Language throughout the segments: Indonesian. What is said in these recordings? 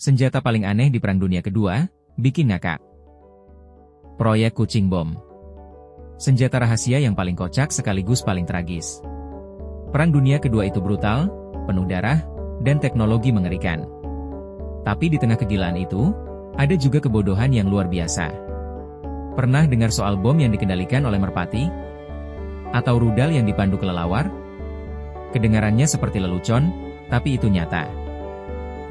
Senjata paling aneh di Perang Dunia Kedua, bikin ngakak. Proyek Kucing Bom. Senjata rahasia yang paling kocak sekaligus paling tragis. Perang Dunia Kedua itu brutal, penuh darah, dan teknologi mengerikan. Tapi di tengah kegilaan itu, ada juga kebodohan yang luar biasa. Pernah dengar soal bom yang dikendalikan oleh merpati? Atau rudal yang dipandu kelelawar? Kedengarannya seperti lelucon, tapi itu nyata.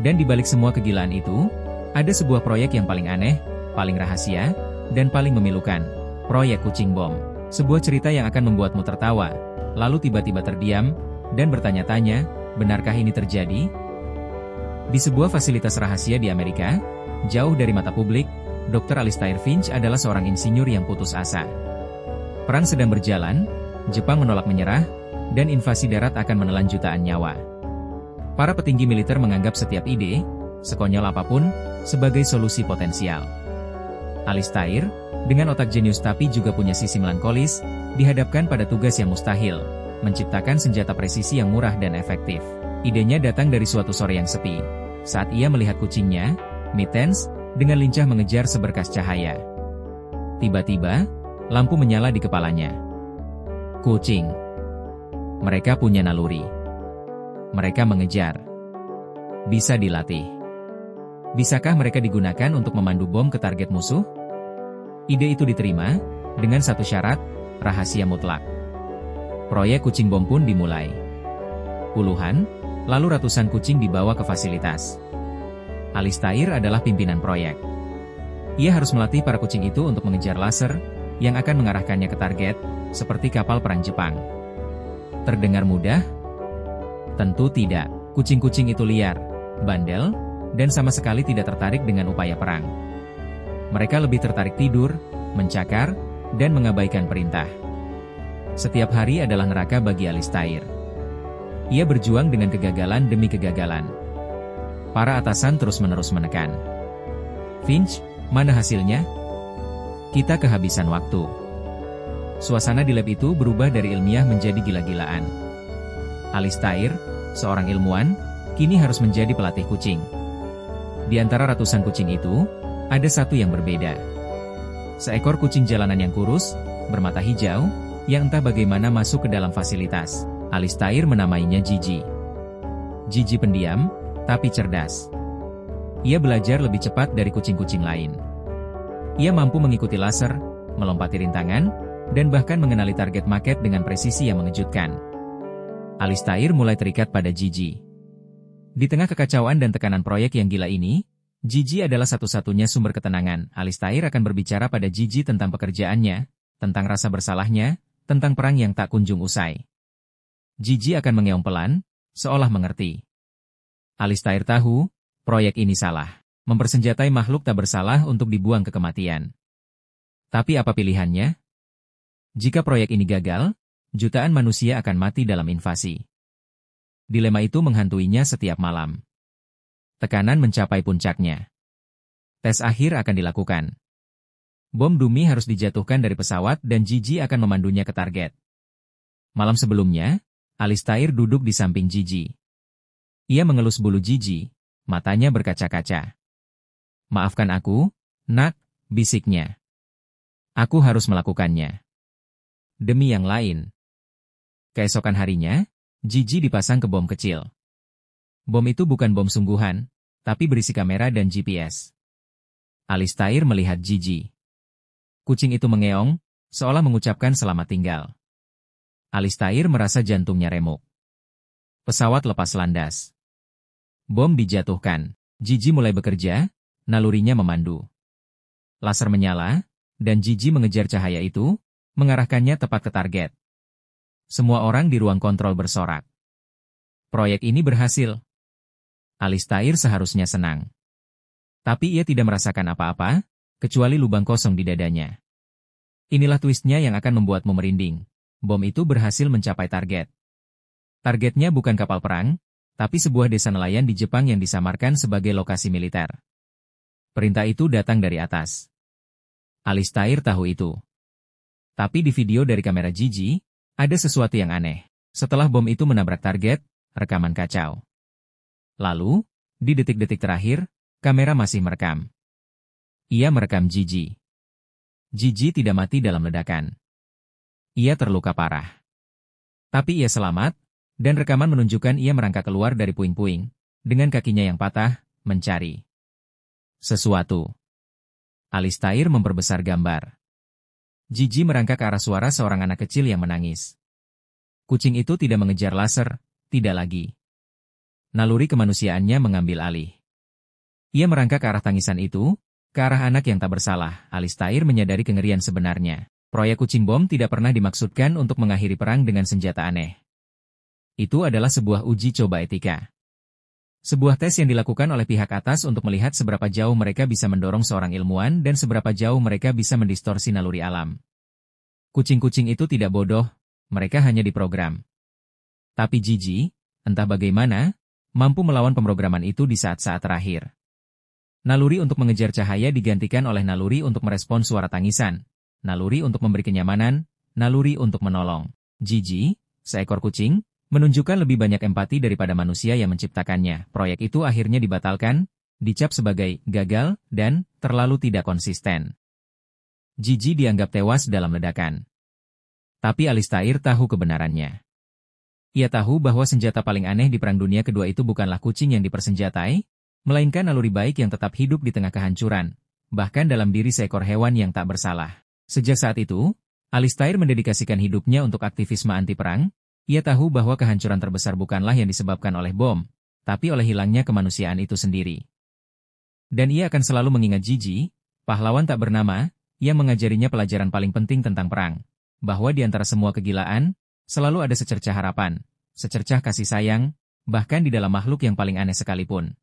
Dan di balik semua kegilaan itu, ada sebuah proyek yang paling aneh, paling rahasia, dan paling memilukan. Proyek Kucing Bom. Sebuah cerita yang akan membuatmu tertawa, lalu tiba-tiba terdiam, dan bertanya-tanya, benarkah ini terjadi? Di sebuah fasilitas rahasia di Amerika, jauh dari mata publik, Dr. Alistair Finch adalah seorang insinyur yang putus asa. Perang sedang berjalan, Jepang menolak menyerah, dan invasi darat akan menelan jutaan nyawa. Para petinggi militer menganggap setiap ide, sekonyol apapun, sebagai solusi potensial. Alistair, dengan otak jenius tapi juga punya sisi melankolis, dihadapkan pada tugas yang mustahil, menciptakan senjata presisi yang murah dan efektif. Idenya datang dari suatu sore yang sepi, saat ia melihat kucingnya, Mittens, dengan lincah mengejar seberkas cahaya. Tiba-tiba, lampu menyala di kepalanya. Kucing. Mereka punya naluri. Mereka mengejar. Bisa dilatih. Bisakah mereka digunakan untuk memandu bom ke target musuh? Ide itu diterima, dengan satu syarat, rahasia mutlak. Proyek Kucing Bom pun dimulai. Puluhan, lalu ratusan kucing dibawa ke fasilitas. Alistair adalah pimpinan proyek. Ia harus melatih para kucing itu untuk mengejar laser, yang akan mengarahkannya ke target, seperti kapal perang Jepang. Terdengar mudah? Tentu tidak. Kucing-kucing itu liar, bandel, dan sama sekali tidak tertarik dengan upaya perang. Mereka lebih tertarik tidur, mencakar, dan mengabaikan perintah. Setiap hari adalah neraka bagi Alistair. Ia berjuang dengan kegagalan demi kegagalan. Para atasan terus-menerus menekan. Finch, mana hasilnya? Kita kehabisan waktu. Suasana di lab itu berubah dari ilmiah menjadi gila-gilaan. Alistair, seorang ilmuwan, kini harus menjadi pelatih kucing. Di antara ratusan kucing itu, ada satu yang berbeda. Seekor kucing jalanan yang kurus, bermata hijau, yang entah bagaimana masuk ke dalam fasilitas. Alistair menamainya Gigi. Gigi pendiam, tapi cerdas. Ia belajar lebih cepat dari kucing-kucing lain. Ia mampu mengikuti laser, melompati rintangan, dan bahkan mengenali target market dengan presisi yang mengejutkan. Alistair mulai terikat pada Gigi. Di tengah kekacauan dan tekanan proyek yang gila ini, Gigi adalah satu-satunya sumber ketenangan. Alistair akan berbicara pada Gigi tentang pekerjaannya, tentang rasa bersalahnya, tentang perang yang tak kunjung usai. Gigi akan mengeong pelan, seolah mengerti. Alistair tahu, proyek ini salah. Mempersenjatai makhluk tak bersalah untuk dibuang ke kematian. Tapi apa pilihannya? Jika proyek ini gagal, jutaan manusia akan mati dalam invasi. Dilema itu menghantuinya setiap malam. Tekanan mencapai puncaknya. Tes akhir akan dilakukan. Bom dummy harus dijatuhkan dari pesawat dan Gigi akan memandunya ke target. Malam sebelumnya, Alistair duduk di samping Gigi. Ia mengelus bulu Gigi, matanya berkaca-kaca. Maafkan aku, nak, bisiknya. Aku harus melakukannya. Demi yang lain. Keesokan harinya, Gigi dipasang ke bom kecil. Bom itu bukan bom sungguhan, tapi berisi kamera dan GPS. Alistair melihat Gigi. Kucing itu mengeong, seolah mengucapkan selamat tinggal. Alistair merasa jantungnya remuk. Pesawat lepas landas. Bom dijatuhkan. Gigi mulai bekerja, nalurinya memandu. Laser menyala, dan Gigi mengejar cahaya itu, mengarahkannya tepat ke target. Semua orang di ruang kontrol bersorak. Proyek ini berhasil. Alistair seharusnya senang. Tapi ia tidak merasakan apa-apa, kecuali lubang kosong di dadanya. Inilah twistnya yang akan membuatmu merinding. Bom itu berhasil mencapai target. Targetnya bukan kapal perang, tapi sebuah desa nelayan di Jepang yang disamarkan sebagai lokasi militer. Perintah itu datang dari atas. Alistair tahu itu. Tapi di video dari kamera Gigi, ada sesuatu yang aneh. Setelah bom itu menabrak target, rekaman kacau. Lalu, di detik-detik terakhir, Kamera masih merekam. Ia merekam Gigi. Gigi tidak mati dalam ledakan. Ia terluka parah. Tapi ia selamat, dan rekaman menunjukkan ia merangkak keluar dari puing-puing, dengan kakinya yang patah, mencari sesuatu. Alistair memperbesar gambar. Gigi merangkak ke arah suara seorang anak kecil yang menangis. Kucing itu tidak mengejar laser, tidak lagi. Naluri kemanusiaannya mengambil alih. Ia merangkak ke arah tangisan itu, ke arah anak yang tak bersalah. Alistair menyadari kengerian sebenarnya. Proyek kucing bom tidak pernah dimaksudkan untuk mengakhiri perang dengan senjata aneh. Itu adalah sebuah uji coba etika. Sebuah tes yang dilakukan oleh pihak atas untuk melihat seberapa jauh mereka bisa mendorong seorang ilmuwan dan seberapa jauh mereka bisa mendistorsi naluri alam. Kucing-kucing itu tidak bodoh, mereka hanya diprogram. Tapi Gigi, entah bagaimana, mampu melawan pemrograman itu di saat-saat terakhir. Naluri untuk mengejar cahaya digantikan oleh naluri untuk merespon suara tangisan, naluri untuk memberi kenyamanan, naluri untuk menolong. Gigi, seekor kucing, menunjukkan lebih banyak empati daripada manusia yang menciptakannya. Proyek itu akhirnya dibatalkan, dicap sebagai gagal, dan terlalu tidak konsisten. Gigi dianggap tewas dalam ledakan. Tapi Alistair tahu kebenarannya. Ia tahu bahwa senjata paling aneh di Perang Dunia Kedua itu bukanlah kucing yang dipersenjatai, melainkan naluri baik yang tetap hidup di tengah kehancuran, bahkan dalam diri seekor hewan yang tak bersalah. Sejak saat itu, Alistair mendedikasikan hidupnya untuk aktivisme anti-perang. Ia tahu bahwa kehancuran terbesar bukanlah yang disebabkan oleh bom, tapi oleh hilangnya kemanusiaan itu sendiri. Dan ia akan selalu mengingat Gigi, pahlawan tak bernama, yang mengajarinya pelajaran paling penting tentang perang, bahwa di antara semua kegilaan, selalu ada secercah harapan, secercah kasih sayang, bahkan di dalam makhluk yang paling aneh sekalipun.